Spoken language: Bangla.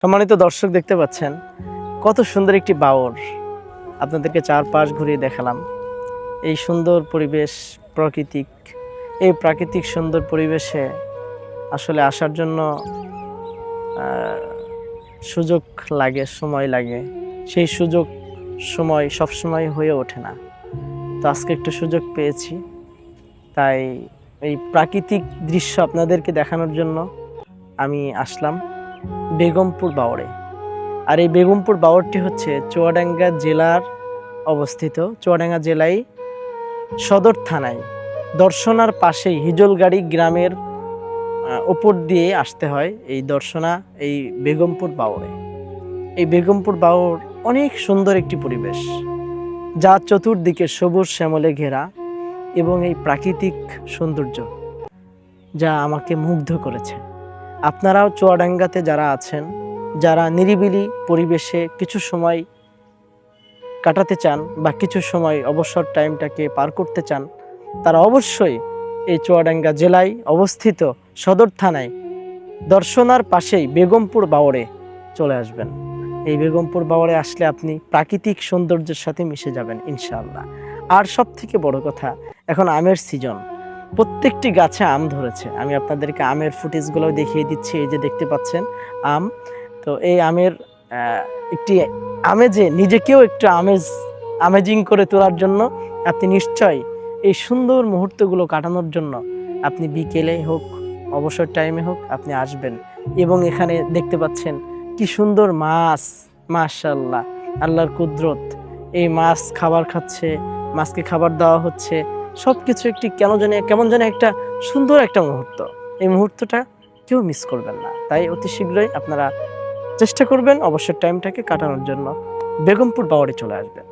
সম্মানিত দর্শক, দেখতে পাচ্ছেন কত সুন্দর একটি বাওর। আপনাদেরকে চারপাশ ঘুরিয়ে দেখালাম। এই সুন্দর পরিবেশ, এই প্রাকৃতিক সুন্দর পরিবেশে আসলে আসার জন্য সুযোগ লাগে, সময় লাগে। সেই সুযোগ সবসময় হয়ে ওঠে না। তো আজকে একটু সুযোগ পেয়েছি, তাই এই প্রাকৃতিক দৃশ্য আপনাদেরকে দেখানোর জন্য আমি আসলাম বেগমপুর বাওরে। আর এই বেগমপুর বাওরটি হচ্ছে চুয়াডাঙ্গা জেলার অবস্থিত। চুয়াডাঙ্গা জেলায় সদর থানায় দর্শনার পাশেই হিজলগাড়ি গ্রামের উপর দিয়ে আসতে হয় এই বেগমপুর বাওরে। এই বেগমপুর বাওর অনেক সুন্দর একটি পরিবেশ, যা চতুর্দিকে সবুজ শ্যামলে ঘেরা, এবং এই প্রাকৃতিক সৌন্দর্য যা আমাকে মুগ্ধ করেছে। আপনারাও চুয়াডাঙ্গাতে যারা আছেন, যারা নিরিবিলি পরিবেশে কিছু সময় কাটাতে চান বা কিছু সময় অবসর টাইমটাকে পার করতে চান, তারা অবশ্যই এই চুয়াডাঙ্গা জেলায় অবস্থিত সদর থানায় দর্শনার পাশেই বেগমপুর বাওরে চলে আসবেন। এই বেগমপুর বাওরে আসলে আপনি প্রাকৃতিক সৌন্দর্যের সাথে মিশে যাবেন ইনশাআল্লাহ। আর সব থেকে বড় কথা, এখন আমের সিজন, প্রত্যেকটি গাছে আম ধরেছে। আমি আপনাদেরকে আমের ফুটেজগুলো দেখিয়ে দিচ্ছি। এই যে দেখতে পাচ্ছেন আম। তো এই আমের একটি আমেজে নিজেকেও একটু আমেজিং করে তোলার জন্য আপনি নিশ্চয় এই সুন্দর মুহূর্তগুলো কাটানোর জন্য আপনি বিকেলে হোক, অবসর টাইমে হোক, আপনি আসবেন। এবং এখানে দেখতে পাচ্ছেন কি সুন্দর মাছ, মাশাআল্লাহ, আল্লাহর কুদরত। এই মাছ খাবার খাচ্ছে, মাছকে খাবার দেওয়া হচ্ছে, সব কিছু একটি কেমন যেন একটা সুন্দর একটা মুহূর্ত। এই মুহূর্তটা কেউ মিস করবেন না। তাই অতি শীঘ্রই আপনারা চেষ্টা করবেন অবসর টাইমটাকে কাটানোর জন্য বেগমপুর বাওরে চলে আসবেন।